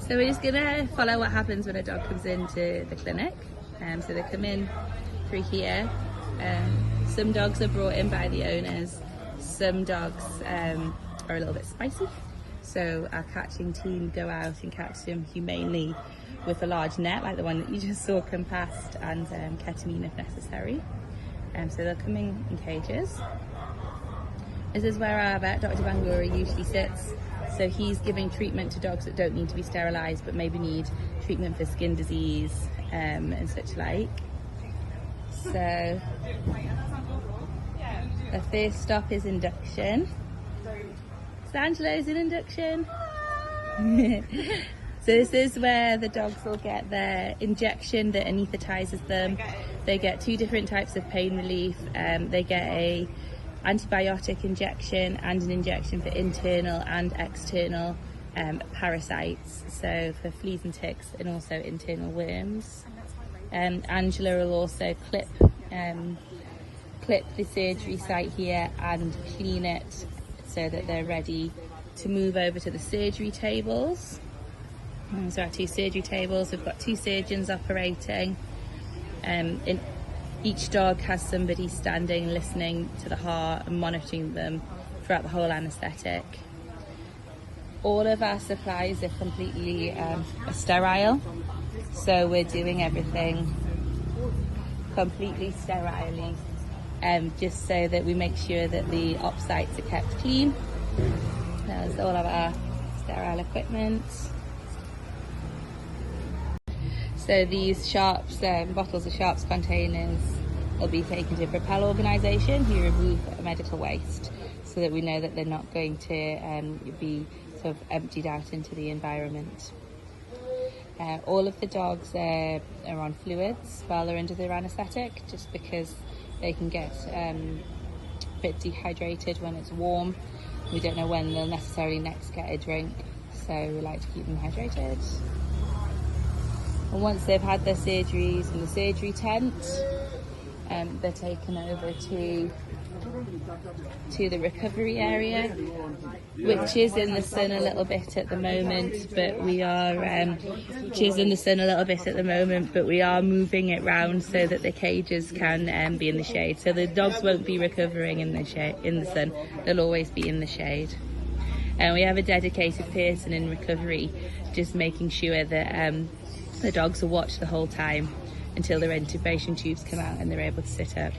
So we're just gonna follow what happens when a dog comes into the clinic. So they come in through here. Some dogs are brought in by the owners. Some dogs are a little bit spicy. So our catching team go out and catch them humanely with a large net, like the one that you just saw come past, and ketamine if necessary. So they'll come in cages. This is where our vet, Dr. Bangura, usually sits. So he's giving treatment to dogs that don't need to be sterilised, but maybe need treatment for skin disease and such like. So the first stop is induction. So Angelo's in induction. So this is where the dogs will get their injection that anaesthetises them. They get 2 different types of pain relief. They get a antibiotic injection and an injection for internal and external parasites, so for fleas and ticks, and also internal worms. Angela will also clip the surgery site here and clean it so that they're ready to move over to the surgery tables. So our 2 surgery tables, we've got 2 surgeons operating. Each dog has somebody standing, listening to the heart and monitoring them throughout the whole anaesthetic. All of our supplies are completely sterile, so we're doing everything completely sterilely, just so that we make sure that the op sites are kept clean. There's all of our sterile equipment. So these Sharps, bottles of Sharps containers, will be taken to a Propel organisation who remove medical waste, so that we know that they're not going to be sort of emptied out into the environment. All of the dogs are on fluids while they're under their anaesthetic, just because they can get a bit dehydrated when it's warm. We don't know when they'll necessarily next get a drink, so we like to keep them hydrated. And once they've had their surgeries in the surgery tent, they're taken over to the recovery area, which is in the sun a little bit at the moment, but we are moving it round so that the cages can be in the shade. So the dogs won't be recovering in the sun; they'll always be in the shade. And we have a dedicated person in recovery, just making sure that the dogs are watched the whole time until their intubation tubes come out and they're able to sit up.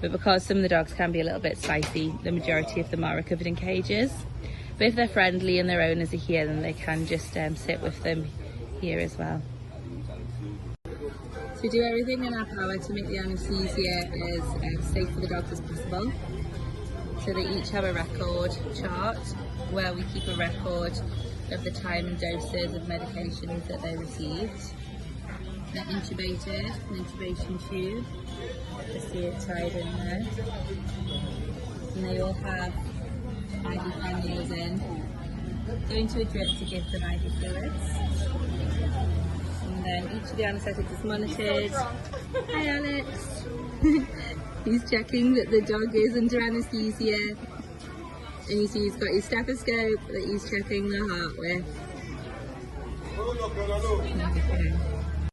But because some of the dogs can be a little bit spicy, the majority of them are recovered in cages. But if they're friendly and their owners are here, then they can just sit with them here as well. So we do everything in our power to make the anaesthesia as safe for the dogs as possible. So they each have a record chart where we keep a record of the time and doses of medications that they received. They're intubated, an intubation tube, you see it tied in there. And they all have IV granules in, going to a drip to give them IV fluids. And then each of the anaesthetics is monitored. Hi Alex! He's checking that the dog is under anaesthesia. And you see he's got his stethoscope that he's checking the heart with. Okay.